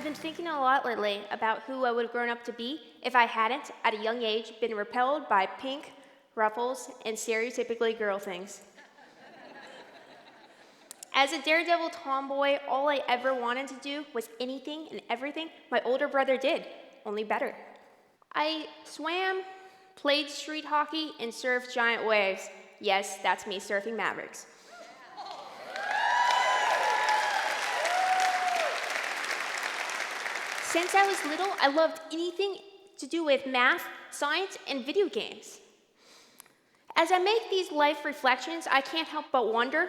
I've been thinking a lot lately about who I would have grown up to be if I hadn't, at a young age, been repelled by pink, ruffles, and stereotypically girl things. As a daredevil tomboy, all I ever wanted to do was anything and everything my older brother did, only better. I swam, played street hockey, and surfed giant waves. Yes, that's me surfing Mavericks. Since I was little, I loved anything to do with math, science, and video games. As I make these life reflections, I can't help but wonder,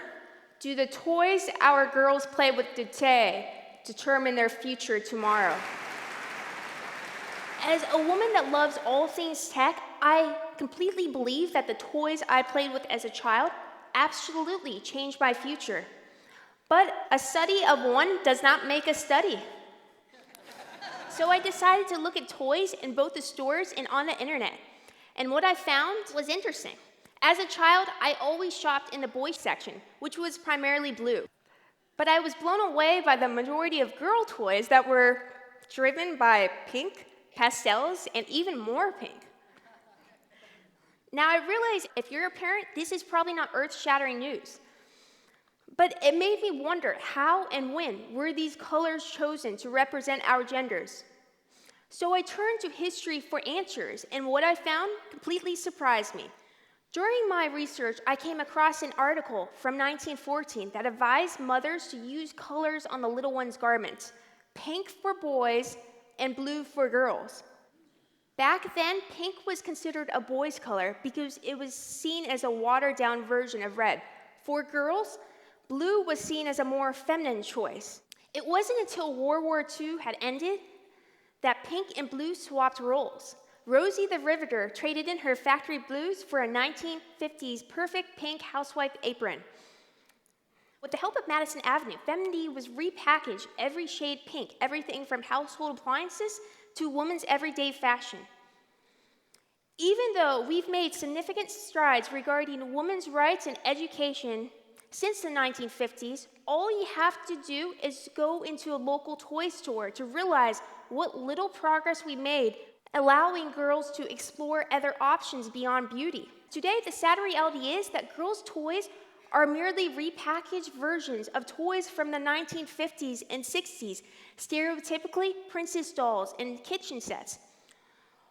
do the toys our girls play with today determine their future tomorrow? As a woman that loves all things tech, I completely believe that the toys I played with as a child absolutely changed my future. But a study of one does not make a study. So I decided to look at toys in both the stores and on the internet. And what I found was interesting. As a child, I always shopped in the boys section, which was primarily blue. But I was blown away by the majority of girl toys that were driven by pink, pastels, and even more pink. Now I realize if you're a parent, this is probably not earth-shattering news. But it made me wonder how and when were these colors chosen to represent our genders? So I turned to history for answers, and what I found completely surprised me. During my research, I came across an article from 1914 that advised mothers to use colors on the little one's garments, pink for boys and blue for girls. Back then, pink was considered a boy's color because it was seen as a watered-down version of red. For girls, blue was seen as a more feminine choice. It wasn't until World War II had ended that pink and blue swapped roles. Rosie the Riveter traded in her factory blues for a 1950s perfect pink housewife apron. With the help of Madison Avenue, femininity was repackaged every shade pink, everything from household appliances to women's everyday fashion. Even though we've made significant strides regarding women's rights and education since the 1950s, all you have to do is go into a local toy store to realize what little progress we made, allowing girls to explore other options beyond beauty. Today, the sad reality is that girls' toys are merely repackaged versions of toys from the 1950s and 60s, stereotypically princess dolls and kitchen sets.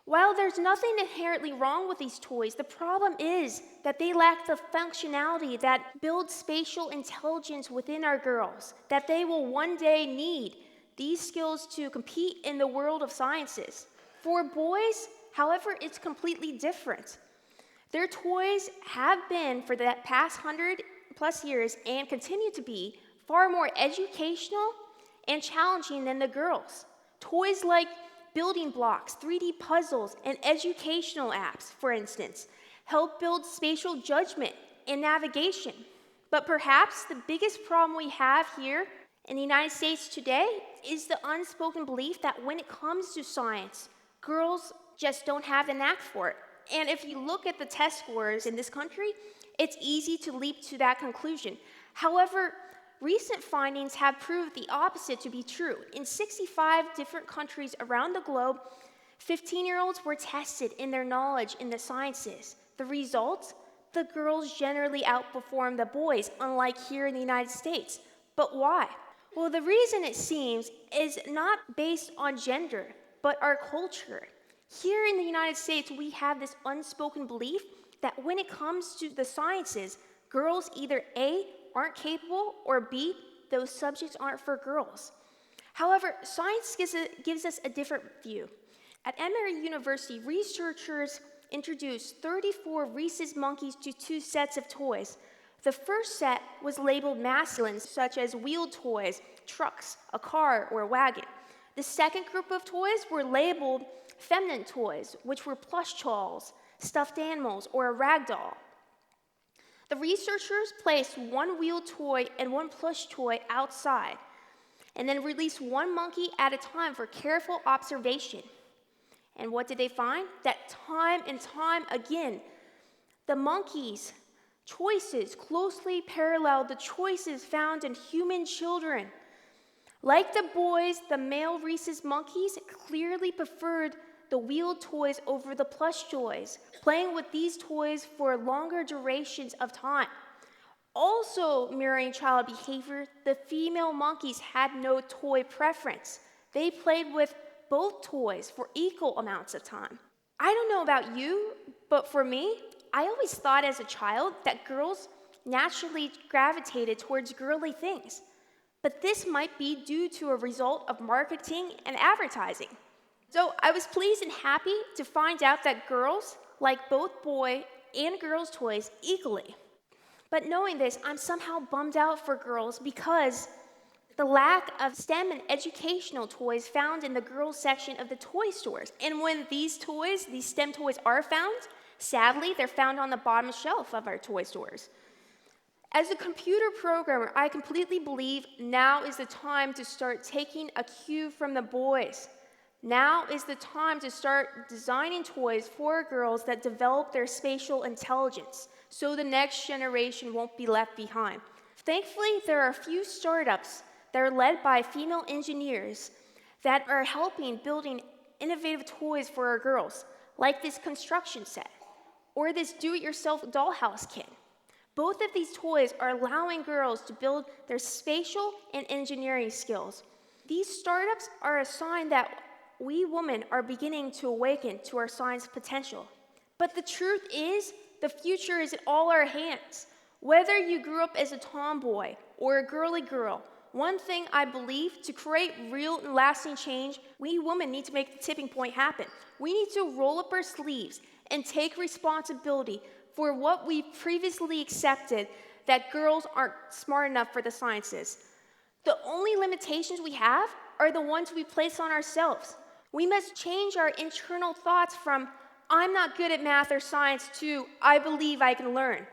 While there's nothing inherently wrong with these toys, the problem is that they lack the functionality that builds spatial intelligence within our girls, that they will one day need these skills to compete in the world of sciences. For boys, however, it's completely different. Their toys have been, for the past 100+ years, and continue to be, far more educational and challenging than the girls. Toys like building blocks, 3D puzzles, and educational apps, for instance, help build spatial judgment and navigation. But perhaps the biggest problem we have here in the United States today is the unspoken belief that when it comes to science, girls just don't have the knack for it. And if you look at the test scores in this country, it's easy to leap to that conclusion. However, recent findings have proved the opposite to be true. In 65 different countries around the globe, 15-year-olds were tested in their knowledge in the sciences. The results? The girls generally outperform the boys, unlike here in the United States. But why? Well, the reason, it seems, is not based on gender, but our culture. Here in the United States, we have this unspoken belief that when it comes to the sciences, girls either A, aren't capable, or B, those subjects aren't for girls. However, science gives us a different view. At Emory University, researchers introduced 34 rhesus monkeys to 2 sets of toys. The first set was labeled masculine, such as wheeled toys, trucks, a car, or a wagon. The second group of toys were labeled feminine toys, which were plush dolls, stuffed animals, or a rag doll. The researchers placed 1 wheeled toy and 1 plush toy outside, and then released 1 monkey at a time for careful observation. And what did they find? That time and time again, the monkeys' choices closely paralleled the choices found in human children. Like the boys, the male rhesus monkeys clearly preferred the wheeled toys over the plush toys, playing with these toys for longer durations of time. Also mirroring child behavior, the female monkeys had no toy preference. They played with both toys for equal amounts of time. I don't know about you, but for me, I always thought as a child that girls naturally gravitated towards girly things. But this might be due to a result of marketing and advertising. So I was pleased and happy to find out that girls like both boy and girls' toys equally. But knowing this, I'm somehow bummed out for girls because the lack of STEM and educational toys found in the girls section of the toy stores. And when these STEM toys are found, sadly, they're found on the bottom shelf of our toy stores. As a computer programmer, I completely believe now is the time to start taking a cue from the boys. Now is the time to start designing toys for girls that develop their spatial intelligence, so the next generation won't be left behind. Thankfully, there are a few startups that are led by female engineers that are helping building innovative toys for our girls, like this construction set, or this do-it-yourself dollhouse kit. Both of these toys are allowing girls to build their spatial and engineering skills. These startups are a sign that we women are beginning to awaken to our science potential. But the truth is, the future is in all our hands. Whether you grew up as a tomboy or a girly girl, one thing I believe, to create real and lasting change, we women need to make the tipping point happen. We need to roll up our sleeves and take responsibility for what we previously accepted, that girls aren't smart enough for the sciences. The only limitations we have are the ones we place on ourselves. We must change our internal thoughts from, I'm not good at math or science, to, I believe I can learn.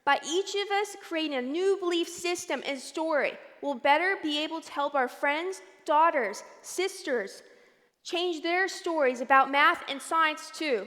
By each of us creating a new belief system and story, we'll better be able to help our friends, daughters, sisters change their stories about math and science too.